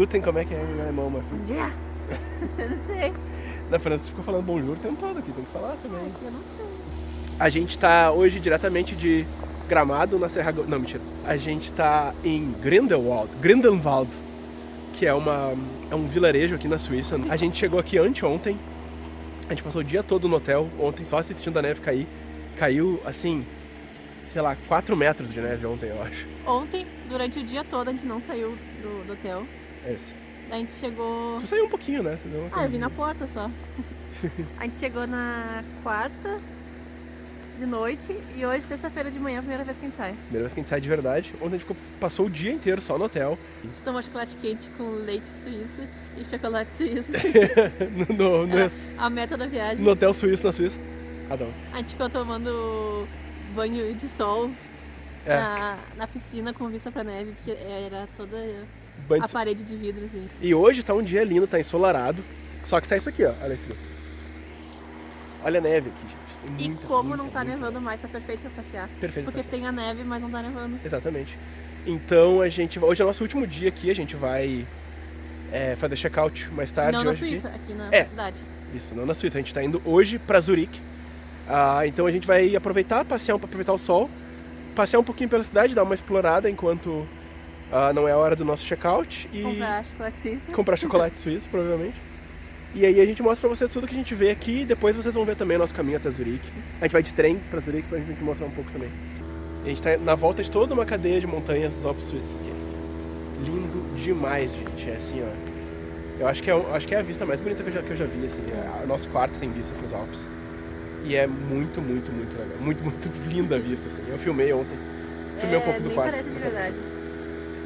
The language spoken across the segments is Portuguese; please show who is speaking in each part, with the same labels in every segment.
Speaker 1: Guten, como é que é em alemão, meu filho?
Speaker 2: Bom dia. Eu não sei.
Speaker 1: Na França você ficou falando bonjour o tempo todo aqui, tem que falar também.
Speaker 2: Eu não sei.
Speaker 1: A gente tá hoje diretamente de Gramado, na Serra... Não, mentira. A gente tá em Grindelwald, que é um vilarejo aqui na Suíça. A gente chegou aqui anteontem. A gente passou o dia todo no hotel, ontem só assistindo a neve cair. Caiu, assim, sei lá, 4 metros de neve ontem, eu acho.
Speaker 2: Ontem, durante o dia todo, a gente não saiu do hotel.
Speaker 1: É isso.
Speaker 2: Daí a gente chegou...
Speaker 1: Tu saiu um pouquinho, né?
Speaker 2: eu vim na porta só. A gente chegou na quarta de noite e hoje, sexta-feira de manhã, é a primeira vez que a gente sai.
Speaker 1: Primeira vez que a gente sai de verdade. Ontem a gente passou o dia inteiro só no hotel.
Speaker 2: A gente tomou chocolate quente com leite suíço e chocolate suíço. A meta da viagem.
Speaker 1: No hotel suíço na Suíça. Adão.
Speaker 2: A gente ficou tomando banho de sol na piscina com vista pra neve, porque era toda a parede de vidro, assim.
Speaker 1: E hoje tá um dia lindo, tá ensolarado. Só que tá isso aqui, ó. Olha isso aqui. Olha a neve aqui, gente.
Speaker 2: E como não tá nevando mais, tá perfeito pra passear.
Speaker 1: Perfeito.
Speaker 2: Porque tem a neve, mas não tá nevando.
Speaker 1: Exatamente. Então hoje é o nosso último dia aqui, a gente vai fazer check-out mais tarde.
Speaker 2: Não na
Speaker 1: hoje
Speaker 2: Suíça, aqui na cidade.
Speaker 1: Isso, não na Suíça. A gente tá indo hoje pra Zurique. Então a gente vai aproveitar, passear pra aproveitar o sol, passear um pouquinho pela cidade, dar uma explorada enquanto não é a hora do nosso check-out. E
Speaker 2: comprar chocolate suíço.
Speaker 1: Comprar chocolate suíço, provavelmente. E aí a gente mostra pra vocês tudo que a gente vê aqui e depois vocês vão ver também o nosso caminho até Zurique. A gente vai de trem pra Zurique pra gente mostrar um pouco também. E a gente tá na volta de toda uma cadeia de montanhas dos Alpes suíços. Lindo demais, gente. É assim, ó. Eu acho que é a vista mais bonita que eu já vi, assim. É o nosso quarto sem vista pros Alpes. E é muito, muito, muito legal. Muito, muito linda a vista, assim. Eu filmei ontem. Filmei um pouco do quarto.
Speaker 2: Nem parece de verdade.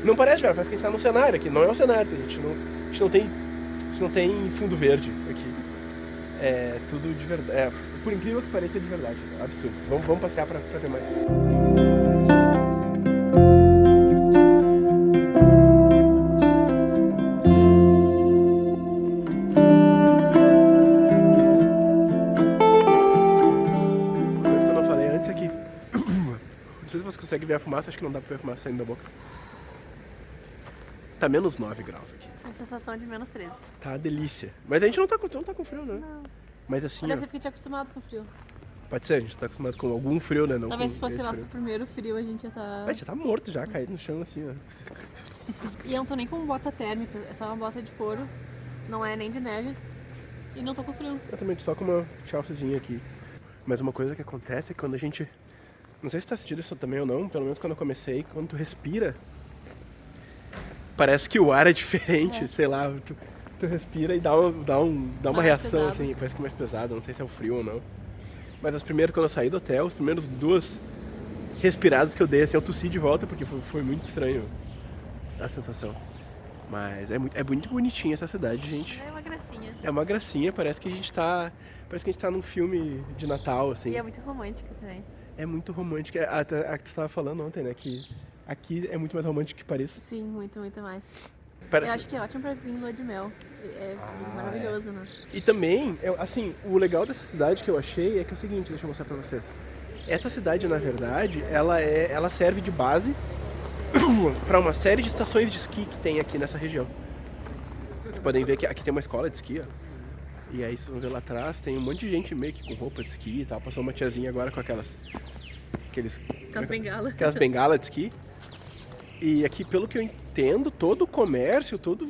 Speaker 1: Não parece, velho. Parece que a gente tá num cenário aqui. Não é um cenário, a gente não tem fundo verde aqui. É tudo de verdade. Por incrível que pareça, é de verdade. É absurdo. Vamos passear pra ver mais. Uma coisa que eu não falei antes é que... Não sei se você consegue ver a fumaça, acho que não dá pra ver a fumaça saindo da boca. Tá menos 9 graus aqui.
Speaker 2: A sensação de menos 13.
Speaker 1: Tá uma delícia. Mas a gente não tá com frio, né?
Speaker 2: Não.
Speaker 1: Mas assim,
Speaker 2: Olha, você fica acostumado com frio.
Speaker 1: pode ser, a gente tá acostumado com algum frio, né? Não
Speaker 2: Talvez
Speaker 1: com
Speaker 2: se fosse
Speaker 1: esse
Speaker 2: nosso
Speaker 1: frio.
Speaker 2: primeiro frio, a gente ia tá...
Speaker 1: A gente já tá morto já, caído no chão assim, ó.
Speaker 2: E eu não tô nem com bota térmica, é só uma bota de couro. Não é nem de neve. E não tô com frio.
Speaker 1: Eu também tô só com uma chalcezinha aqui. Mas uma coisa que acontece é que quando a gente... Não sei se tu tá sentindo isso também ou não, pelo menos quando eu comecei, quando tu respira, parece que o ar é diferente, sei lá, tu respira e dá uma reação
Speaker 2: pesado.
Speaker 1: assim, parece que é mais pesado, não sei se é o frio ou não. Mas as primeiras, quando eu saí do hotel, as primeiras 2 respiradas que eu dei, assim, eu tossi de volta, porque foi muito estranho a sensação. Mas é muito bonitinha essa cidade, gente.
Speaker 2: É uma gracinha.
Speaker 1: É uma gracinha, parece que a gente tá num filme de Natal, assim.
Speaker 2: E é muito romântico também.
Speaker 1: É muito romântica. A que tu estava falando ontem, né? Que aqui é muito mais romântico que Paris.
Speaker 2: Sim, muito, muito mais.
Speaker 1: Parece...
Speaker 2: Eu acho que é ótimo pra vir em lua de mel. É maravilhoso, né?
Speaker 1: E também, assim, o legal dessa cidade que eu achei é que é o seguinte, deixa eu mostrar pra vocês. Essa cidade, na verdade, ela serve de base pra uma série de estações de esqui que tem aqui nessa região. Vocês podem ver que aqui tem uma escola de esqui, ó. E aí vocês vão ver lá atrás, tem um monte de gente meio que com roupa de esqui e tal. Passou uma tiazinha agora com aquelas bengalas de esqui. E aqui, pelo que eu entendo, todo o comércio, todo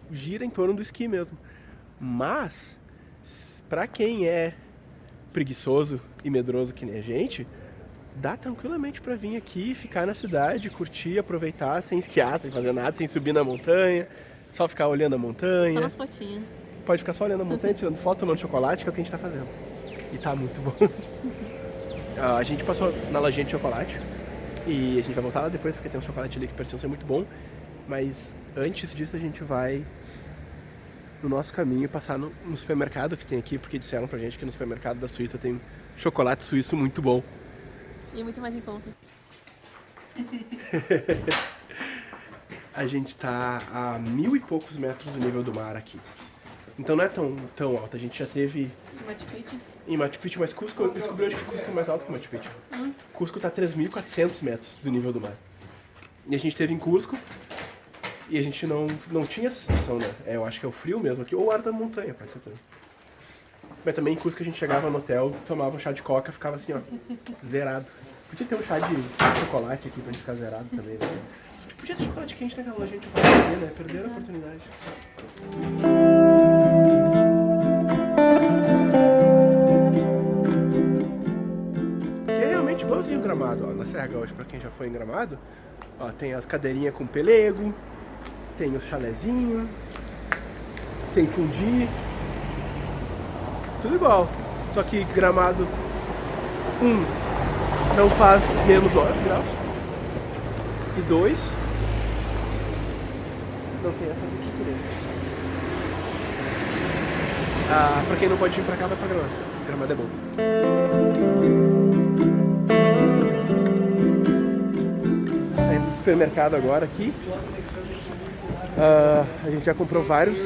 Speaker 1: gira em torno do esqui mesmo. Mas, pra quem é preguiçoso e medroso que nem a gente, dá tranquilamente pra vir aqui, ficar na cidade, curtir, aproveitar, sem esquiar, sem fazer nada, sem subir na montanha, só ficar olhando a montanha.
Speaker 2: Só nas fotinhas.
Speaker 1: Pode ficar só olhando a montanha, tirando foto, tomando chocolate, que é o que a gente tá fazendo. E tá muito bom. A gente passou na lojinha de chocolate. E a gente vai voltar lá depois, porque tem um chocolate ali que pareceu ser muito bom. Mas antes disso a gente vai no nosso caminho passar no supermercado que tem aqui, porque disseram pra gente que no supermercado da Suíça tem chocolate suíço muito bom.
Speaker 2: E muito mais em conta.
Speaker 1: A gente tá a 1000 e poucos metros do nível do mar aqui. Então não é tão alto. A gente já teve em Machu Picchu, mas Cusco, eu descobri hoje que Cusco é mais alto que Machu Picchu. Cusco tá a 3.400 metros do nível do mar. E a gente teve em Cusco E a gente não tinha essa sensação, né? Eu acho que é o frio mesmo aqui, ou o ar da montanha, pode ser também. Mas também em Cusco a gente chegava no hotel, tomava um chá de coca, ficava assim, ó, zerado. Podia ter um chá de chocolate aqui pra gente ficar zerado também, né? Podia ter chocolate quente naquela loja, a gente vai fazer, né? Perderam a oportunidade. Que é realmente igualzinho o Gramado, ó. Na Serra Gaúcha, pra quem já foi em Gramado, ó, tem as cadeirinhas com pelego, tem os chalezinhos, tem fundi. Tudo igual. Só que Gramado, não faz menos 9 graus. E 2, não tem essa bicicleta. Pra quem não pode ir pra cá, vai pra Gramado. Gramado é bom. Saindo do supermercado agora aqui. A gente já comprou vários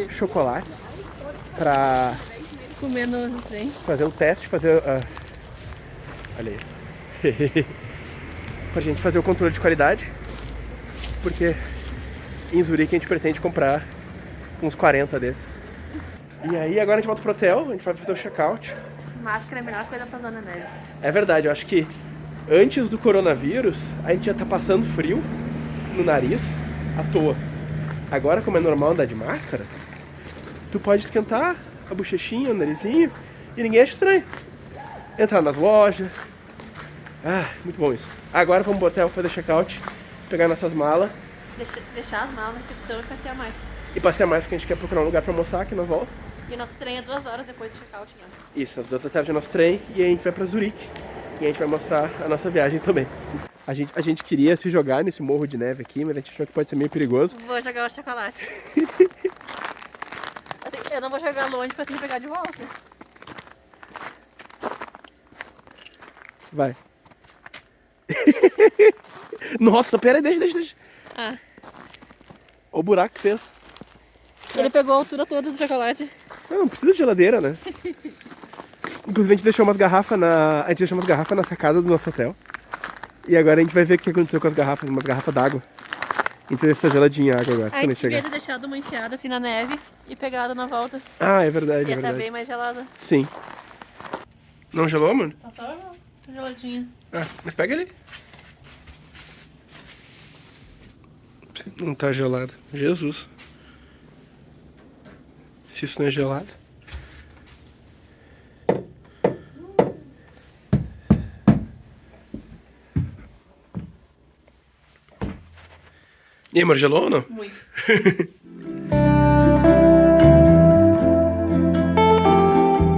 Speaker 1: chocolates pra
Speaker 2: comer no trem.
Speaker 1: Fazer o teste, fazer... olha aí. Pra gente fazer o controle de qualidade. Porque em Zurique a gente pretende comprar uns 40 desses. E aí agora a gente volta pro hotel, a gente vai fazer o check-out.
Speaker 2: Máscara é a melhor coisa pra zona neve.
Speaker 1: É verdade, eu acho que antes do coronavírus a gente já tá passando frio no nariz à toa. Agora, como é normal andar de máscara, tu pode esquentar a bochechinha, o narizinho, e ninguém acha estranho. Entrar nas lojas. Muito bom isso. Agora vamos pro hotel fazer check-out, pegar nossas malas.
Speaker 2: Deixar as malas na recepção e passear mais.
Speaker 1: E passear mais porque a gente quer procurar um lugar pra almoçar aqui na volta.
Speaker 2: E nosso trem é 2 horas depois do check-out, né?
Speaker 1: Isso, às 2 da tarde é nosso trem e a gente vai pra Zurique. E a gente vai mostrar a nossa viagem também. A gente queria se jogar nesse morro de neve aqui, mas a gente achou que pode ser meio perigoso.
Speaker 2: Vou jogar o chocolate. Eu não vou jogar longe pra ter que pegar de volta.
Speaker 1: Vai. Nossa, pera aí, deixa. Olha o buraco que fez.
Speaker 2: Ele pegou a altura toda do chocolate.
Speaker 1: Não precisa de geladeira, né? Inclusive a gente deixou umas garrafas na sacada do nosso hotel. E agora a gente vai ver o que aconteceu com as garrafas, umas garrafas d'água. Então essa geladinha água agora.
Speaker 2: A gente devia ter deixado uma enfiada assim na neve e pegado na volta.
Speaker 1: É verdade,
Speaker 2: Ia estar bem mais gelada.
Speaker 1: Sim. Não gelou, mano?
Speaker 2: Tá geladinha.
Speaker 1: Mas pega ali. Não tá gelado. Jesus. Se isso não é gelado. E aí, mano, gelou ou não?
Speaker 2: Muito.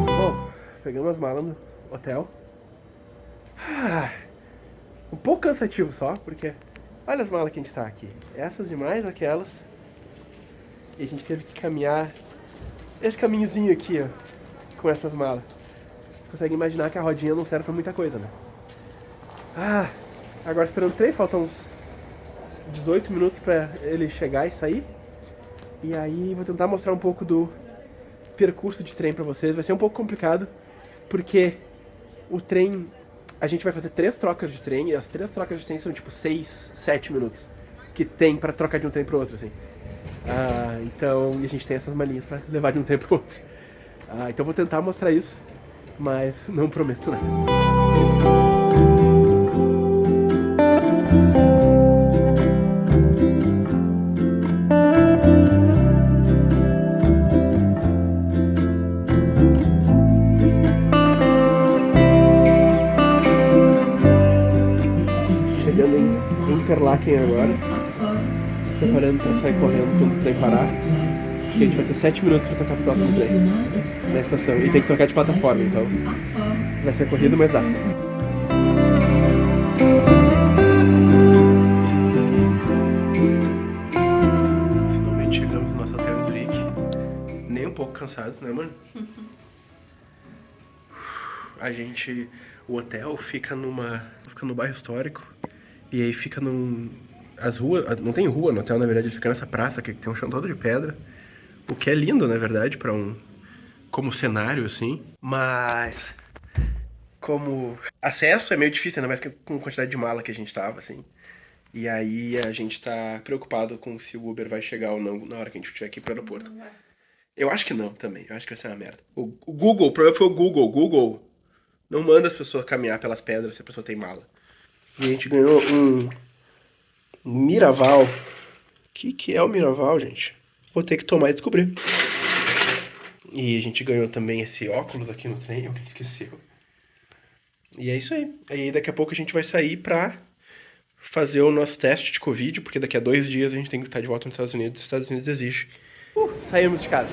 Speaker 1: Bom, pegamos as malas no hotel. Um pouco cansativo só, porque olha as malas que a gente tá aqui. Essas demais, aquelas. E a gente teve que caminhar esse caminhozinho aqui, ó, com essas malas. Você consegue imaginar que a rodinha não serve pra muita coisa, né? Agora esperando o trem, faltam uns 18 minutos pra ele chegar e sair. E aí vou tentar mostrar um pouco do percurso de trem pra vocês. Vai ser um pouco complicado, porque o trem... A gente vai fazer 3 trocas de trem, e as 3 trocas de trem são tipo 6, 7 minutos. Que tem pra trocar de um trem pro outro, assim. Então, e a gente tem essas malinhas pra levar de um trem pro outro. Então eu vou tentar mostrar isso, mas não prometo nada. Interlaken agora, se preparando para sair correndo quando o trem parar, porque a gente vai ter 7 minutos para tocar pro próximo trem na estação, e tem que trocar de plataforma, então vai ser corrido, mas dá. Finalmente chegamos no nosso hotel em Zurique, nem um pouco cansado, né, mano? O hotel fica no bairro histórico. E aí fica as ruas, não tem rua no hotel, na verdade, ele fica nessa praça que tem um chão todo de pedra. O que é lindo, na verdade, como cenário, assim. Mas como acesso é meio difícil, ainda mais que com a quantidade de mala que a gente tava, assim. E aí a gente tá preocupado com se o Uber vai chegar ou não na hora que a gente estiver aqui pro aeroporto. Eu acho que não também, eu acho que vai ser uma merda. O Google, o problema foi o Google. Google não manda as pessoas caminhar pelas pedras se a pessoa tem mala. E a gente ganhou um Miraval. O que é o Miraval, gente? Vou ter que tomar e descobrir. E a gente ganhou também esse óculos aqui no trem, alguém esqueceu. E é isso aí. Aí daqui a pouco a gente vai sair pra fazer o nosso teste de Covid, porque daqui a 2 dias a gente tem que estar de volta nos Estados Unidos. Os Estados Unidos exige. Saímos de casa.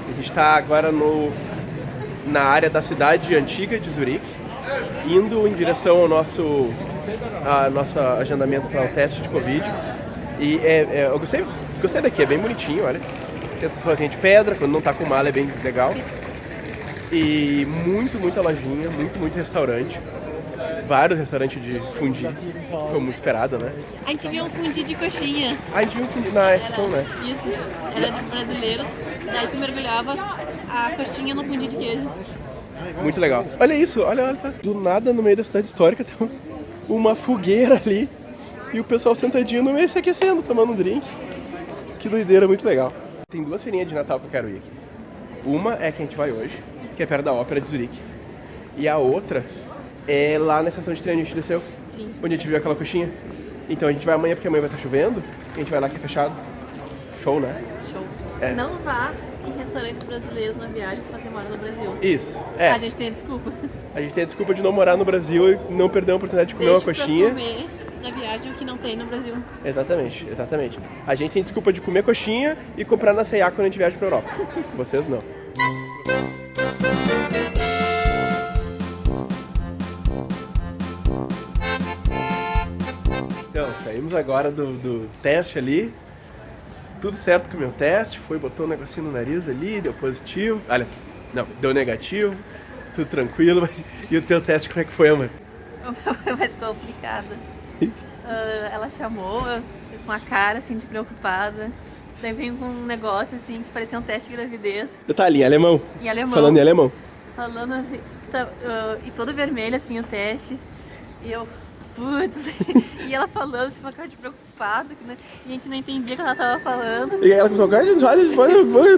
Speaker 1: A gente tá agora na área da cidade antiga de Zurique, indo em direção ao nosso agendamento para o teste de Covid. E eu gostei daqui, é bem bonitinho, olha. Tem essa sozinha de pedra, quando não tá com mala é bem legal. E muita lojinha, muito restaurante. Vários restaurantes de fundi, como esperado, né?
Speaker 2: A gente viu um fundi de coxinha.
Speaker 1: A gente viu um fundi na Eston, né?
Speaker 2: Isso, era de brasileiros. Daí tu mergulhava a coxinha no fundi de queijo.
Speaker 1: Muito legal. Olha isso, olha só. Do nada, no meio da cidade histórica, tem uma fogueira ali. E o pessoal sentadinho no meio se aquecendo, tomando um drink. Que doideira, muito legal. Tem 2 feirinhas de Natal que eu quero ir aqui. Uma é que a gente vai hoje, que é perto da Ópera de Zurique. E a outra é lá na estação de trem, a gente desceu.
Speaker 2: Sim.
Speaker 1: Onde a gente viu aquela coxinha. Então a gente vai amanhã, porque amanhã vai estar chovendo. E a gente vai lá que é fechado. Show, né?
Speaker 2: Show.
Speaker 1: É.
Speaker 2: Não vá em restaurantes brasileiros na viagem se você mora no Brasil.
Speaker 1: Isso,
Speaker 2: A gente tem a desculpa.
Speaker 1: A gente tem a desculpa de não morar no Brasil e não perder a oportunidade de comer uma coxinha.
Speaker 2: Pra comer na viagem o que não tem no Brasil.
Speaker 1: Exatamente. A gente tem desculpa de comer coxinha e comprar na C&A quando a gente viaja pra Europa. Vocês não. Então, saímos agora do teste ali. Tudo certo com o meu teste. Botou um negocinho no nariz ali, deu positivo. Olha, não, deu negativo. Tudo tranquilo. Mas... E o teu teste, como é que foi, amor?
Speaker 2: O meu foi mais complicado. Ela chamou com a cara assim de preocupada. Daí veio com um negócio assim que parecia um teste de gravidez.
Speaker 1: Tá ali, em alemão.
Speaker 2: Em alemão.
Speaker 1: Falando em alemão.
Speaker 2: Falando assim, e todo vermelho assim o teste. E eu, putz, e ela falando assim, uma cara de preocupada, né? E a gente não entendia o que ela tava falando.
Speaker 1: E ela começou a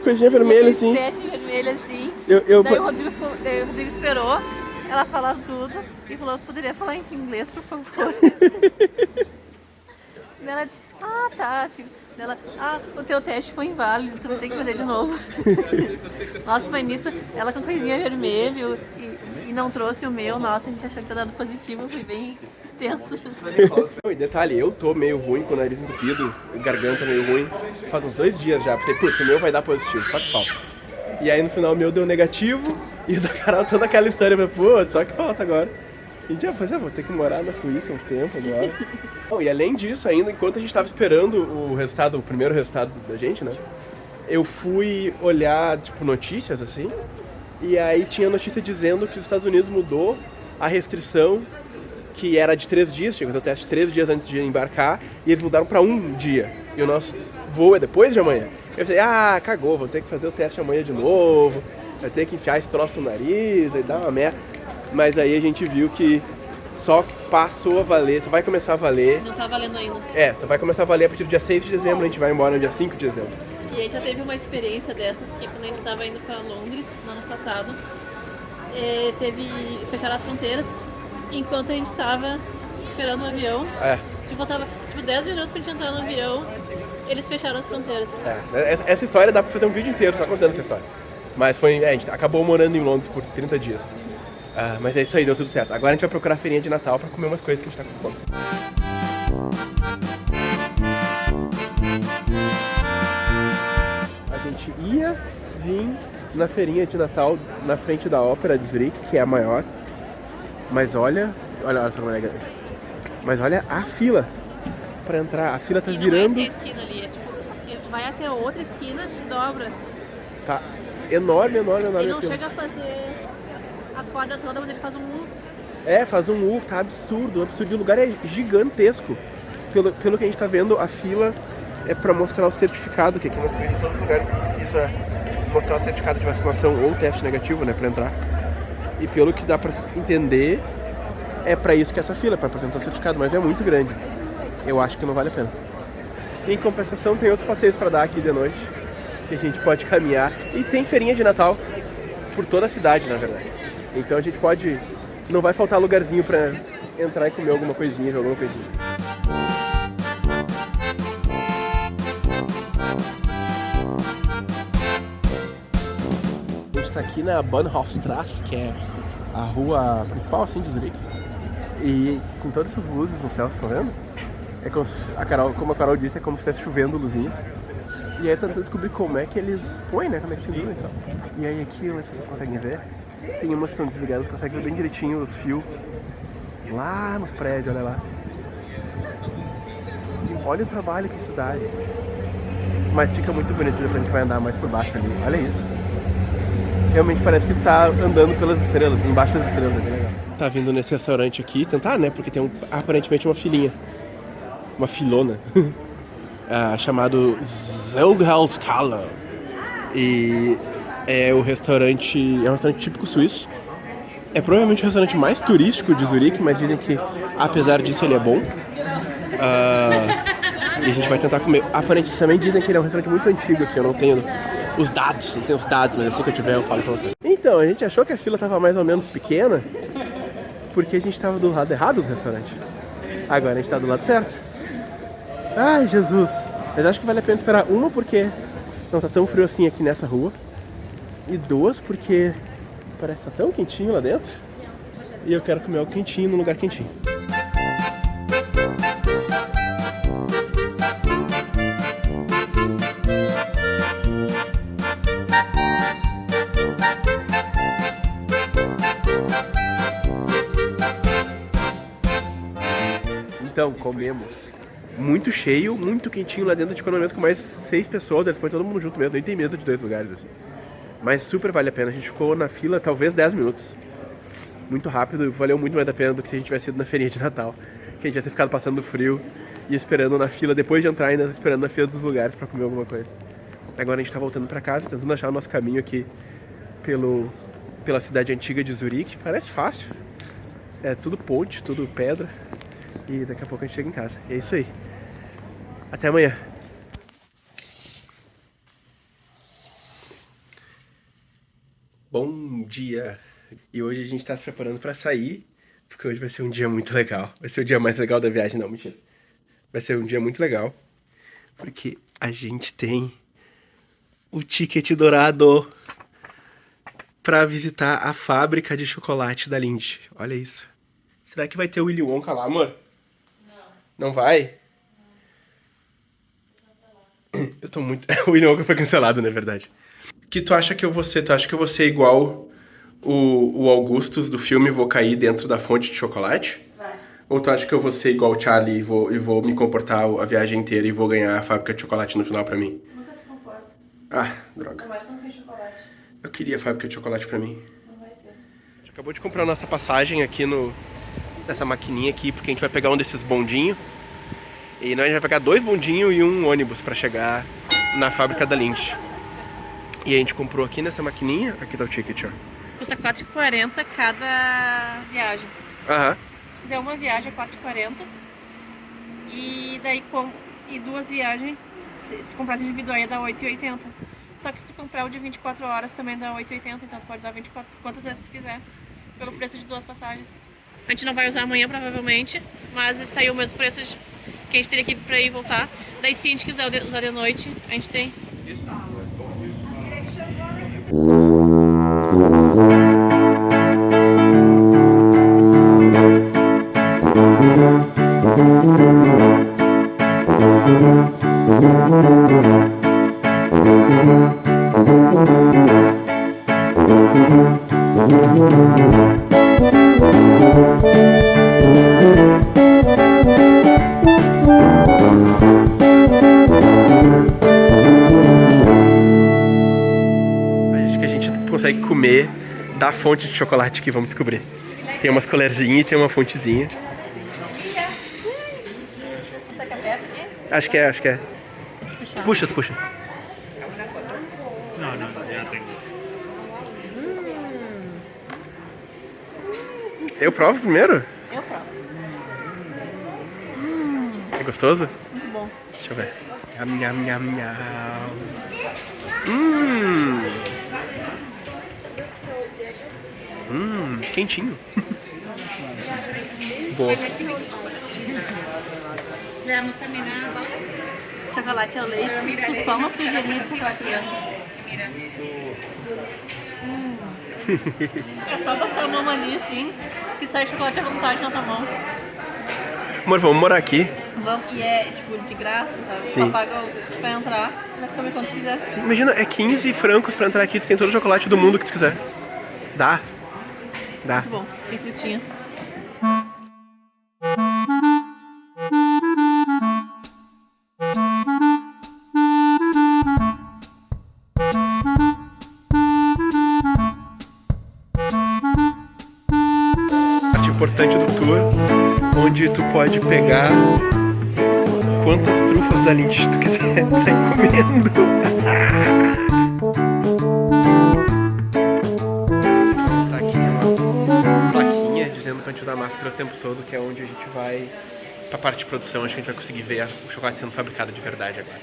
Speaker 1: coisinha vermelha assim.
Speaker 2: Teste vermelho assim.
Speaker 1: Daí
Speaker 2: o Rodrigo esperou ela falar tudo e falou que poderia falar em inglês, por favor. Daí ela disse, tá, filho. Ela, o teu teste foi inválido, tu vai ter que fazer de novo. Nossa, foi nisso, ela com coisinha vermelho e não trouxe o meu, nossa, a gente achou que tinha dado positivo, foi bem tenso.
Speaker 1: E detalhe, eu tô meio ruim com o nariz entupido, garganta meio ruim, faz uns 2 dias já, pensei, putz, o meu vai dar positivo, só que falta. E aí no final o meu deu negativo, e o da Carol toda aquela história, putz, só que falta agora. A gente vou ter que morar na Suíça uns tempos agora. E além disso, ainda, enquanto a gente tava esperando o primeiro resultado da gente, né? Eu fui olhar, notícias, assim, e aí tinha notícia dizendo que os Estados Unidos mudou a restrição, que era de 3 dias, tinha que fazer o teste 3 dias antes de embarcar, e eles mudaram pra 1 dia. E o nosso voo é depois de amanhã. Eu pensei, cagou, vou ter que fazer o teste amanhã de novo, vai ter que enfiar esse troço no nariz, vai dar uma merda. Mas aí a gente viu que só passou a valer, só vai começar a valer.
Speaker 2: Não tá valendo ainda.
Speaker 1: Só vai começar a valer a partir do dia 6 de dezembro, a gente vai embora no dia 5 de dezembro.
Speaker 2: E a gente já teve uma experiência dessas, que quando a gente tava indo pra Londres, no ano passado, eles fecharam as fronteiras, enquanto a gente tava esperando o avião. Faltava 10 minutos pra gente entrar no avião, eles fecharam as fronteiras.
Speaker 1: Essa história dá pra fazer um vídeo inteiro só contando essa história. Mas a gente acabou morando em Londres por 30 dias. Mas é isso aí, deu tudo certo. Agora a gente vai procurar a feirinha de Natal pra comer umas coisas que a gente tá com fome. A gente ia vir na feirinha de Natal na frente da Ópera de Zurique, que é a maior. Mas olha só como é grande. Mas olha a fila pra entrar. A fila tá virando.
Speaker 2: Não vai ter esquina ali, vai até outra esquina e dobra.
Speaker 1: Tá enorme.
Speaker 2: Ele não chega a fazer a corda toda, mas ele faz um U.
Speaker 1: Faz um U, tá absurdo. O lugar é gigantesco. Pelo que a gente tá vendo, a fila é pra mostrar o certificado, que aqui na Suíça, em todos os lugares tu precisa mostrar o certificado de vacinação ou teste negativo, né, pra entrar. E pelo que dá pra entender, é pra isso que essa fila, pra apresentar o certificado, mas é muito grande. eu acho que não vale a pena. Em compensação, tem outros passeios pra dar aqui de noite, que a gente pode caminhar. E tem feirinha de Natal por toda a cidade, na verdade. Então a gente pode... Não vai faltar lugarzinho pra entrar e comer alguma coisinha, jogar alguma coisinha. A gente tá aqui na Bahnhofstrasse, que é a rua principal, assim, de Zurique. E tem todas essas luzes no céu, vocês estão vendo? É como, como a Carol disse, é como se estivesse chovendo luzinhas. E aí tentando descobrir como é que eles põem, né? Como é que penduram e tal. E aí aqui, não sei se vocês conseguem ver, tem umas que estão desligadas, consegue ver bem direitinho os fios lá nos prédios, olha lá. E olha o trabalho que isso dá, gente. Mas fica muito bonito, depois a gente vai andar mais por baixo ali. Olha isso. Realmente parece que tá andando pelas estrelas, embaixo das estrelas, é bem legal. Tá vindo nesse restaurante aqui, tentar, né? Porque tem aparentemente uma filinha. Uma filona. Chamado Zeugalskala. E é um restaurante típico suíço. É provavelmente o restaurante mais turístico de Zurique, mas dizem que, apesar disso, ele é bom. E a gente vai tentar comer. Aparentemente também dizem que ele é um restaurante muito antigo aqui, eu não tenho os dados, mas assim que eu tiver eu falo pra vocês. Então, a gente achou que a fila tava mais ou menos pequena, porque a gente tava do lado errado do restaurante. Agora a gente tá do lado certo. Ai, Jesus! Mas acho que vale a pena esperar, uma, porque não tá tão frio assim aqui nessa rua. E duas, porque parece que tá tão quentinho lá dentro. E eu quero comer algo quentinho num lugar quentinho. Então, comemos. Muito cheio, muito quentinho lá dentro. A gente ficou no momento com mais 6 pessoas, eles põem todo mundo junto mesmo, nem tem mesa de 2 lugares assim. Mas super vale a pena, a gente ficou na fila talvez 10 minutos. Muito rápido, valeu muito mais a pena do que se a gente tivesse ido na feirinha de Natal. Que a gente ia ter ficado passando frio e esperando na fila, depois de entrar ainda esperando na fila dos lugares pra comer alguma coisa. Agora a gente tá voltando pra casa, tentando achar o nosso caminho aqui pela cidade antiga de Zurique. Parece fácil, é tudo ponte, tudo pedra. E daqui a pouco a gente chega em casa. E é isso aí. Até amanhã. Bom dia. E hoje a gente tá se preparando pra sair, porque hoje vai ser um dia muito legal. Vai ser o dia mais legal da viagem, não, mentira. Vai ser um dia muito legal, porque a gente tem o ticket dourado pra visitar a fábrica de chocolate da Lindt. Olha isso. Será que vai ter o Willy Wonka lá, amor? Não vai? Eu tô muito... O Willy Wonka foi cancelado, na verdade. Que tu acha que eu vou ser? Tu acha que eu vou ser igual o Augustus do filme Vou Cair Dentro da Fonte de Chocolate?
Speaker 2: Vai.
Speaker 1: Ou tu acha que eu vou ser igual o Charlie e vou me comportar a viagem inteira e vou ganhar a fábrica de chocolate no final pra mim?
Speaker 2: Nunca se comporta.
Speaker 1: Ah, droga.
Speaker 2: Ainda mais quando tem chocolate.
Speaker 1: Eu queria a fábrica de chocolate pra mim.
Speaker 2: Não vai ter.
Speaker 1: A gente acabou de comprar a nossa passagem aqui nessa maquininha aqui, porque a gente vai pegar um desses bondinhos. E nós a gente vai pegar 2 bondinhos e um ônibus pra chegar na fábrica da Lindt. E a gente comprou aqui nessa maquininha. Aqui tá o ticket, ó.
Speaker 2: Custa R$4,40 cada viagem.
Speaker 1: Aham.
Speaker 2: Se tu fizer uma viagem é R$4,40. E daí e 2 viagens, se tu comprar individual ia dar R$8,80. Só que se tu comprar o de 24 horas também dá R$8,80, então tu pode usar 24 quantas vezes tu quiser. Pelo preço de 2 passagens. A gente não vai usar amanhã provavelmente, mas saiu o mesmo preço que a gente teria aqui pra ir e voltar. Daí se a gente quiser usar de noite, a gente tem.
Speaker 1: Acho que a gente consegue comer da fonte de chocolate que vamos descobrir. Tem umas colherzinhas e tem uma fontezinha.
Speaker 2: Você quer perto aqui?
Speaker 1: Acho que é. Puxa.
Speaker 3: No, ya tengo.
Speaker 1: Eu provo primeiro?
Speaker 2: Eu provo.
Speaker 1: É Gostoso?
Speaker 2: Muito bom.
Speaker 1: Deixa eu ver. Nham, nham, nham, nham. Quentinho. Boa.
Speaker 2: Chocolate ao leite com só uma sujeirinha de chocolate branco. É só botar a mão ali assim, que sai chocolate à vontade na tua mão.
Speaker 1: Amor, vamos morar aqui.
Speaker 2: Vamos, e é tipo de graça, sabe?
Speaker 1: Sim.
Speaker 2: Só paga pra entrar, mas come quanto quiser.
Speaker 1: Imagina, é 15 francos pra entrar aqui, tu tem todo o chocolate do mundo que tu quiser. Dá. Dá.
Speaker 2: Muito bom, tem frutinha.
Speaker 1: Parte importante do tour, onde tu pode pegar quantas trufas da Lindt tu quiser pra ir comendo. Tá aqui uma plaquinha dizendo pra gente usar máscara o tempo todo, que é onde a gente vai pra parte de produção. Acho que a gente vai conseguir ver o chocolate sendo fabricado de verdade agora.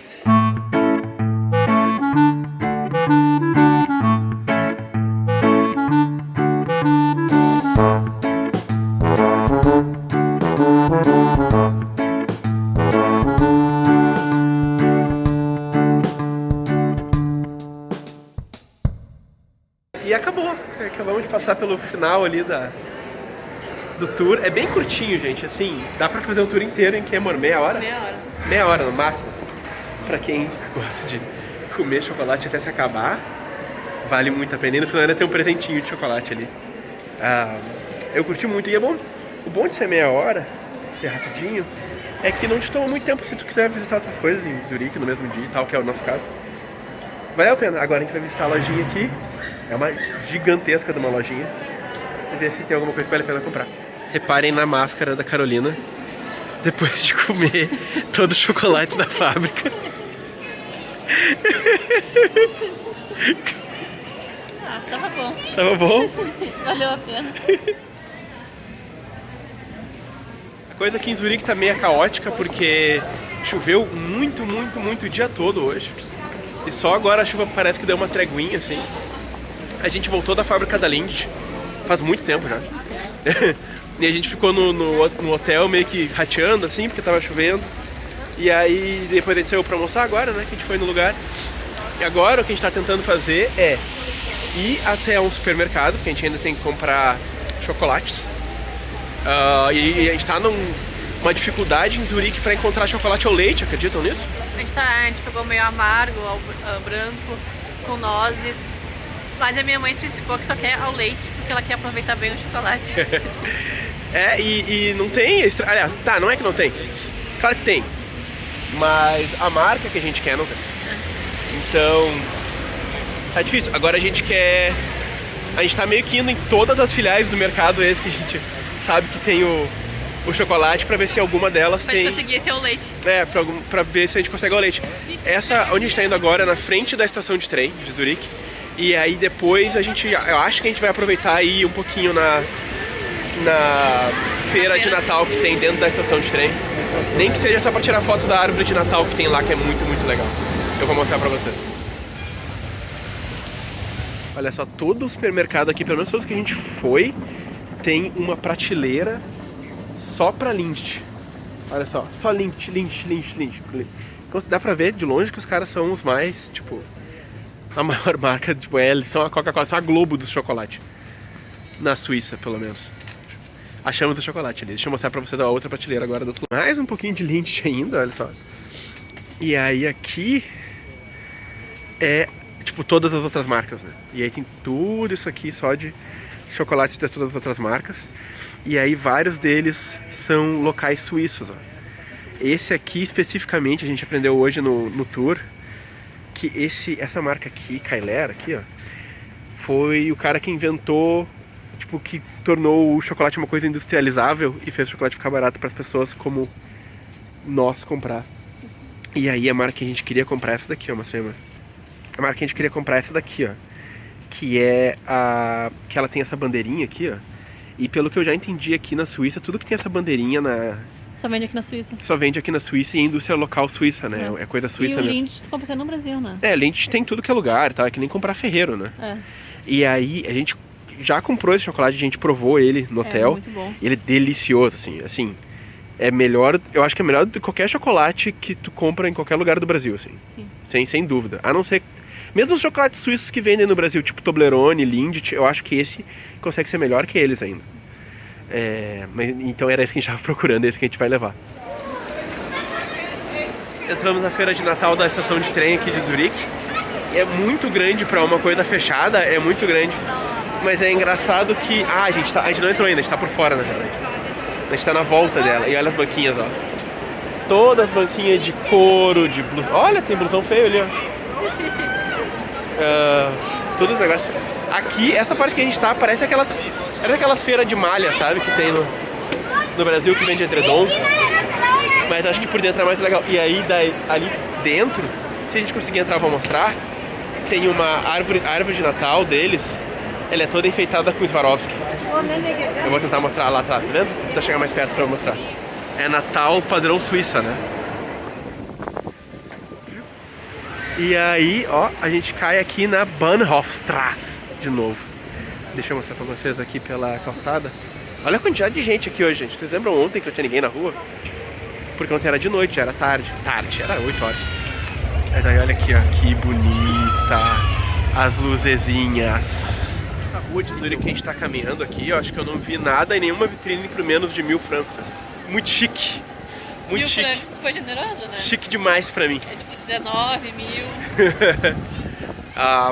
Speaker 1: E acabou. Acabamos de passar pelo final ali do tour. É bem curtinho, gente. Assim, dá pra fazer o tour inteiro em que, amor? Meia hora?
Speaker 2: Meia hora.
Speaker 1: Meia hora no máximo. Assim. Pra quem gosta de comer chocolate até se acabar, vale muito a pena. E no final ainda tem um presentinho de chocolate ali. Eu curti muito. E é bom. O bom de ser meia hora, ser rapidinho, é que não te toma muito tempo se tu quiser visitar outras coisas em Zurique no mesmo dia e tal, que é o nosso caso. Valeu a pena. Agora a gente vai visitar a lojinha aqui. É uma gigantesca de uma lojinha. E ver se tem alguma coisa que vale a pena comprar. Reparem na máscara da Carolina depois de comer todo o chocolate da fábrica.
Speaker 2: Tava bom.
Speaker 1: Tava bom?
Speaker 2: Valeu a pena.
Speaker 1: A coisa aqui em Zurique tá meio caótica porque choveu muito o dia todo hoje. E só agora a chuva parece que deu uma treguinha, assim. A gente voltou da fábrica da Lindt faz muito tempo já. E a gente ficou no hotel meio que rateando, assim, porque tava chovendo. E aí depois a gente saiu pra almoçar agora, né, que a gente foi no lugar. E agora o que a gente tá tentando fazer é ir até um supermercado, porque a gente ainda tem que comprar chocolates. E a gente tá numa dificuldade em Zurique pra encontrar chocolate ao leite, acreditam nisso?
Speaker 2: A gente pegou meio amargo, branco, com nozes. Mas a minha mãe especificou que só quer ao leite, porque ela quer aproveitar bem o chocolate.
Speaker 1: E não tem... Aliás, tá, não é que não tem. Claro que tem. Mas a marca que a gente quer não tem. Então, tá difícil. Agora a gente quer... A gente tá meio que indo em todas as filiais do mercado esse que a gente sabe que tem o chocolate, pra ver se alguma delas tem...
Speaker 2: Pra conseguir esse ao leite.
Speaker 1: Pra ver se a gente consegue ao leite. Essa, onde a gente tá indo agora, é na frente da estação de trem de Zurique. E aí depois eu acho que a gente vai aproveitar e ir um pouquinho na feira de Natal que tem dentro da estação de trem. Nem que seja só pra tirar foto da árvore de Natal que tem lá, que é muito legal. Eu vou mostrar pra vocês. Olha só, todo o supermercado aqui, pelo menos todos que a gente foi, tem uma prateleira só pra Lindt. Olha só Lindt. Então dá pra ver de longe que os caras são os mais, tipo... A maior marca, tipo, eles são a Coca-Cola, são a Globo do chocolate. Na Suíça, pelo menos. Achamos o chocolate ali. Deixa eu mostrar pra vocês a outra prateleira agora do outro lado. Mais um pouquinho de Lindt ainda, olha só. E aí aqui é, tipo, todas as outras marcas, né? E aí tem tudo isso aqui só de chocolates de todas as outras marcas. E aí vários deles são locais suíços, ó. Esse aqui especificamente a gente aprendeu hoje no tour. Que essa marca aqui, Kailer, aqui, ó, foi o cara que inventou, tipo, que tornou o chocolate uma coisa industrializável e fez o chocolate ficar barato para as pessoas como nós comprar. E aí a marca que a gente queria comprar é essa daqui, ó, mostrei, mano. A marca que a gente queria comprar é essa daqui, ó, que é que ela tem essa bandeirinha aqui, ó. E pelo que eu já entendi aqui na Suíça, tudo que tem essa bandeirinha
Speaker 2: Só vende aqui na Suíça.
Speaker 1: Só vende aqui na Suíça e a indústria local suíça, né? É coisa suíça
Speaker 2: mesmo. E o
Speaker 1: mesmo.
Speaker 2: Lindt tu compra até no Brasil, né?
Speaker 1: Lindt tem tudo que é lugar, tá? É que nem comprar ferreiro, né?
Speaker 2: É.
Speaker 1: E aí, a gente já comprou esse chocolate, a gente provou ele no hotel.
Speaker 2: Muito bom.
Speaker 1: E ele é delicioso, assim. É melhor, eu acho que é melhor do que qualquer chocolate que tu compra em qualquer lugar do Brasil, assim.
Speaker 2: Sim.
Speaker 1: Sem dúvida. A não ser... Mesmo os chocolates suíços que vendem no Brasil, tipo Toblerone, Lindt, eu acho que esse consegue ser melhor que eles ainda. Então era esse que a gente estava procurando, esse que a gente vai levar. Entramos na feira de Natal da estação de trem aqui de Zurique. É muito grande para uma coisa fechada, é muito grande. Mas é engraçado que... a gente não entrou ainda, a gente tá por fora, na verdade. A gente tá na volta dela. E olha as banquinhas, ó. Todas as banquinhas de couro, de blusão. Olha, tem blusão feio ali, ó. Todos os negócios. Aqui, essa parte que a gente tá, parece aquelas feiras de malha, sabe? Que tem no Brasil, que vende edredom. Mas acho que por dentro é mais legal. E aí, ali dentro, se a gente conseguir entrar, eu vou mostrar. Tem uma árvore de Natal deles. Ela é toda enfeitada com Swarovski. Eu vou tentar mostrar lá atrás, tá vendo? Vou tentar chegar mais perto pra eu mostrar. É Natal padrão Suíça, né? E aí, ó, a gente cai aqui na Bahnhofstrasse de novo. Deixa eu mostrar pra vocês aqui pela calçada. Olha a quantidade de gente aqui hoje, gente. Vocês lembram ontem que não tinha ninguém na rua? Porque ontem era de noite, já era tarde. Era 8 horas. Mas aí olha aqui, ó, que bonita. As luzezinhas. Essa rua de Zurique que a gente tá caminhando aqui, eu acho que eu não vi nada em nenhuma vitrine por menos de 1.000 francos. Muito chique. Muito
Speaker 2: 1.000
Speaker 1: chique.
Speaker 2: francos foi generoso, né?
Speaker 1: Chique demais pra mim.
Speaker 2: É tipo 19 mil.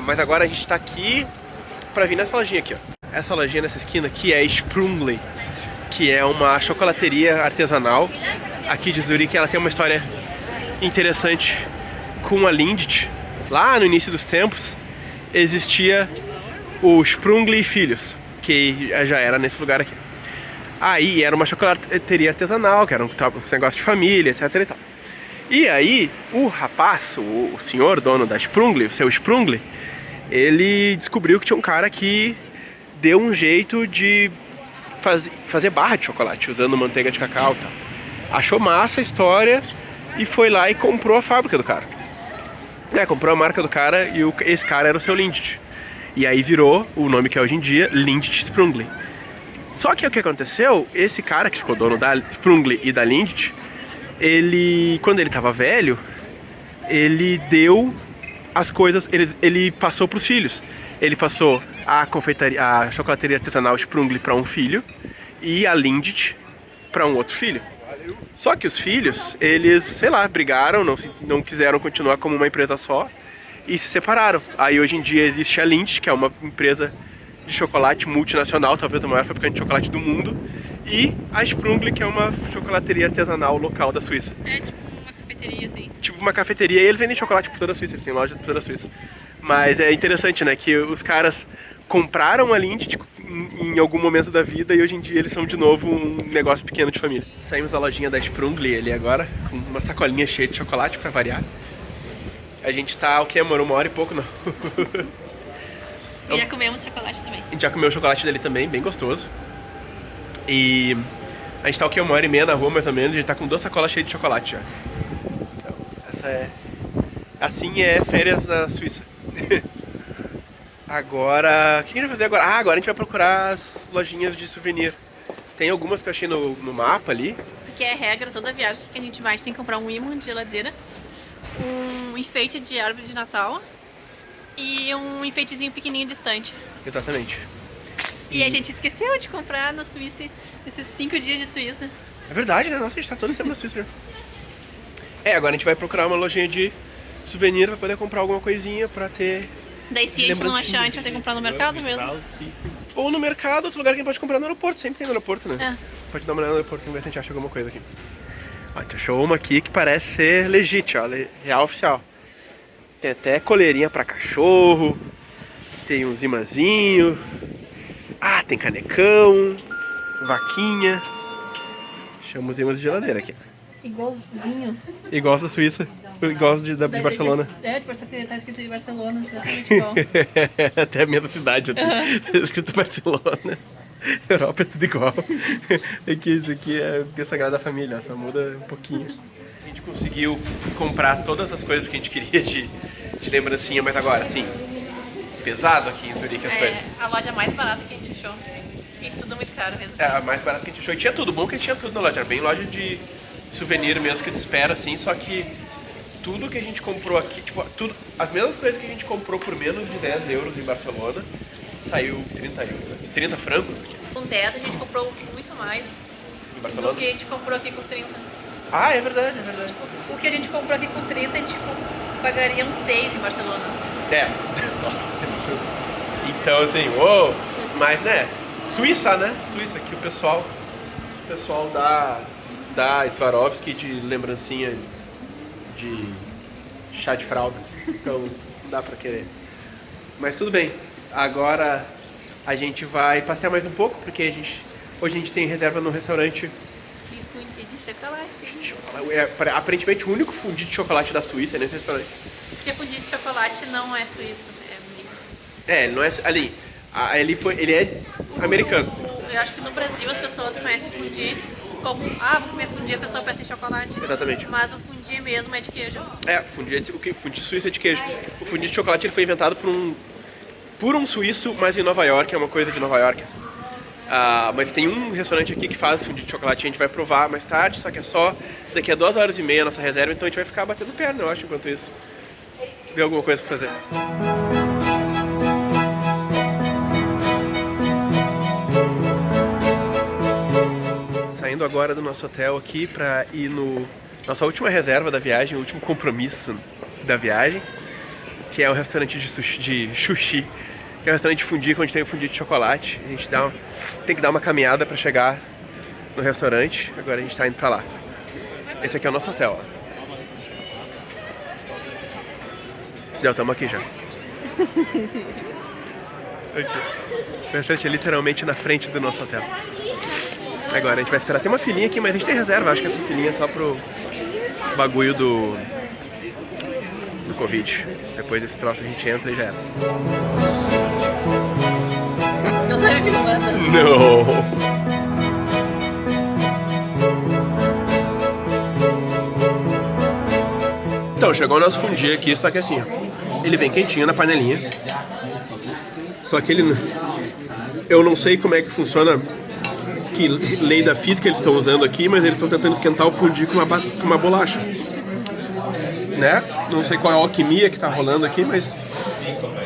Speaker 1: Mas agora a gente tá aqui pra vir nessa lojinha aqui, ó. Essa lojinha nessa esquina aqui é Sprungli, que é uma chocolateria artesanal aqui de Zurique. Ela tem uma história interessante com a Lindt. Lá no início dos tempos existia o Sprungli Filhos, que já era nesse lugar aqui. Aí era uma chocolateria artesanal, que era um negócio de família, etc e tal. E aí o rapaz, o senhor dono da Sprungli, o seu Sprungli, ele descobriu que tinha um cara que deu um jeito de fazer barra de chocolate usando manteiga de cacau e tal. Achou massa a história e foi lá e comprou a fábrica do cara. Comprou a marca do cara e esse cara era o seu Lindt. E aí virou o nome que é hoje em dia, Lindt Sprungli. Só que o que aconteceu, esse cara que ficou dono da Sprungli e da Lindt, quando ele tava velho, ele deu as coisas, ele passou pros filhos. Ele passou a chocolateria artesanal Sprungli para um filho e a Lindt para um outro filho. Só que os filhos, eles, sei lá, brigaram, não quiseram continuar como uma empresa só e se separaram. Aí hoje em dia existe a Lindt, que é uma empresa de chocolate multinacional, talvez a maior fabricante de chocolate do mundo, e a Sprungli, que é uma chocolateria artesanal local da Suíça.
Speaker 2: É tipo uma cafeteria, assim.
Speaker 1: Tipo uma cafeteria, e eles vendem chocolate por toda a Suíça, eles têm lojas por toda a Suíça. Mas é interessante, né, que os caras compraram a Lindt em algum momento da vida e hoje em dia eles são de novo um negócio pequeno de família. Saímos da lojinha da Sprungli ali agora, com uma sacolinha cheia de chocolate pra variar. A gente tá, o que, amor? 1 hora e pouco, não?
Speaker 2: E já comemos chocolate também.
Speaker 1: A gente já comeu o chocolate dele também, bem gostoso. E a gente tá o que, 1h30 na rua mais ou menos, a gente tá com 2 sacolas cheias de chocolate já. Então, assim é férias na Suíça. Agora, o que a gente vai fazer agora? Agora a gente vai procurar as lojinhas de souvenir. Tem algumas que eu achei no mapa ali.
Speaker 2: Porque é regra, toda viagem que a gente vai, a gente tem que comprar um ímã de geladeira, um enfeite de árvore de Natal e um enfeitezinho pequenininho distante.
Speaker 1: Exatamente.
Speaker 2: E a gente esqueceu de comprar na Suíça, nesses 5 dias de Suíça.
Speaker 1: É verdade, né? Nossa, a gente tá todo sempre na Suíça. Agora a gente vai procurar uma lojinha de souvenir pra poder comprar alguma coisinha pra ter...
Speaker 2: Daí se a gente não achar, a gente vai ter que comprar no mercado mesmo.
Speaker 1: Ou no mercado, outro lugar que a gente pode comprar no aeroporto. Sempre tem no aeroporto, né?
Speaker 2: É.
Speaker 1: Pode dar uma olhada no aeroporto e ver se a gente acha alguma coisa aqui. Ó, a gente achou uma aqui que parece ser legítima, ó, real oficial. Tem até coleirinha pra cachorro. Tem uns imãzinhos. Tem canecão. Vaquinha. Chama os imãs de geladeira aqui.
Speaker 2: Igualzinho.
Speaker 1: Igual da Suíça. Igual de Barcelona.
Speaker 2: De Barcelona, tá escrito de Barcelona, exatamente igual.
Speaker 1: Até a minha cidade, tá escrito Barcelona. Europa é tudo igual. Isso aqui é a Sagrada Família, só muda um pouquinho. A gente conseguiu comprar todas as coisas que a gente queria de lembrancinha, mas agora, assim, pesado aqui em Zurique as coisas.
Speaker 2: A loja mais barata que a gente achou. E tudo muito caro mesmo.
Speaker 1: É, a mais barata que a gente achou. E tinha tudo, bom que tinha tudo na loja. Era bem loja de souvenir mesmo, que tu espera, assim, só que tudo que a gente comprou aqui, tipo, tudo, as mesmas coisas que a gente comprou por menos de 10 euros em Barcelona, saiu 30 euros, 30 francos aqui.
Speaker 2: Com 10 a gente comprou muito mais
Speaker 1: Em Barcelona.
Speaker 2: do que a gente comprou aqui com 30.
Speaker 1: Ah, é verdade, é verdade.
Speaker 2: O que a gente comprou aqui com 30, a gente pagaria uns 6 em Barcelona.
Speaker 1: É, nossa, isso. Então assim, uou, mas né, Suíça, né? Suíça, aqui o pessoal da Swarovski de lembrancinha de chá de fralda, então dá pra querer. Mas tudo bem, agora a gente vai passear mais um pouco, porque hoje a gente tem reserva no restaurante.
Speaker 2: Que fundi de chocolate, hein?
Speaker 1: É aparentemente o único fundi de chocolate da Suíça é nesse restaurante.
Speaker 2: Porque fundi de chocolate não é suíço, é meio...
Speaker 1: É, ele não é ali. Ele é americano.
Speaker 2: Eu acho que no Brasil as pessoas conhecem fundi como, vou comer fundi, a pessoa pensa em chocolate.
Speaker 1: Exatamente.
Speaker 2: Mas o fundi mesmo é de queijo.
Speaker 1: É, fundi suíço é de queijo. O fundi de chocolate ele foi inventado por um suíço, mas em Nova York, é uma coisa de Nova York. Mas tem um restaurante aqui que faz fundi de chocolate, a gente vai provar mais tarde, só que é só daqui a 2h30 a nossa reserva, então a gente vai ficar batendo perna, eu acho, enquanto isso. Ver alguma coisa pra fazer. Saindo agora do nosso hotel aqui pra ir no nossa última reserva da viagem, o último compromisso da viagem, que é o restaurante de sushi, que é o restaurante de fundi, onde tem o fundi de chocolate. A gente tem que dar uma caminhada pra chegar no restaurante, agora a gente tá indo pra lá. Esse aqui é o nosso hotel, ó. Já estamos aqui já. O restaurante é literalmente na frente do nosso hotel. Agora a gente vai esperar. Tem uma filinha aqui, mas a gente tem reserva. Acho que essa filinha é só pro bagulho do Covid. Depois desse troço a gente entra e já era.
Speaker 2: Tu sabe que não manda?
Speaker 1: Não! Então, chegou o nosso fundi aqui, só que assim, ó, ele vem quentinho na panelinha. Só que eu não sei como é que funciona, que lei da física eles estão usando aqui, mas eles estão tentando esquentar o fundi com uma bolacha. Né? Não sei qual é a alquimia que tá rolando aqui, mas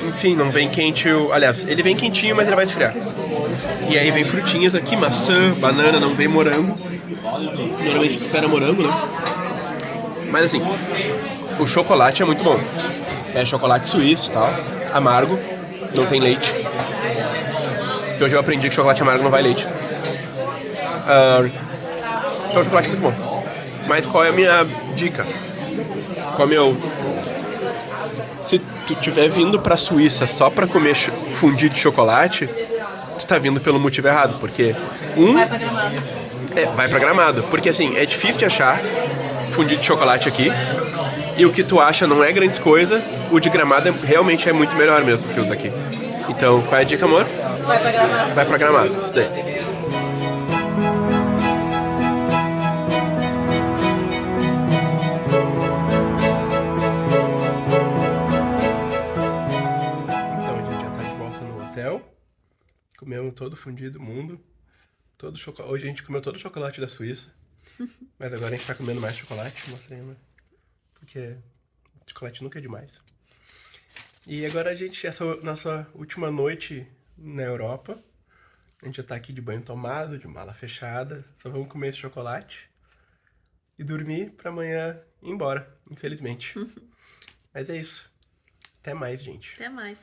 Speaker 1: enfim, não vem quente. Aliás, ele vem quentinho, mas ele vai esfriar. E aí vem frutinhas aqui, maçã, banana, não vem morango. Normalmente espera morango, né? Mas assim, o chocolate é muito bom. É chocolate suíço e tal, amargo, não tem leite. Porque hoje eu aprendi que chocolate amargo não vai leite. Então o chocolate é muito bom. Mas qual é a minha dica? Se tu estiver vindo pra Suíça só pra comer fundi de chocolate, tu tá vindo pelo motivo errado. Porque
Speaker 2: Vai pra Gramado.
Speaker 1: vai pra Gramado. Porque assim, é difícil de achar fundi de chocolate aqui. E o que tu acha não é grande coisa. O de Gramado realmente é muito melhor mesmo que o daqui. Então, qual é a dica, amor?
Speaker 2: Vai pra Gramado.
Speaker 1: Vai pra Gramado, isso daí. Então, a gente já tá de volta no hotel. Comemos todo o fundi do mundo. Hoje a gente comeu todo o chocolate da Suíça. Mas agora a gente tá comendo mais chocolate, mostrei, né? Porque chocolate nunca é demais. E agora essa nossa última noite na Europa. A gente já tá aqui de banho tomado, de mala fechada. Só vamos comer esse chocolate e dormir pra amanhã ir embora, infelizmente. Mas é isso. Até mais, gente.
Speaker 2: Até mais.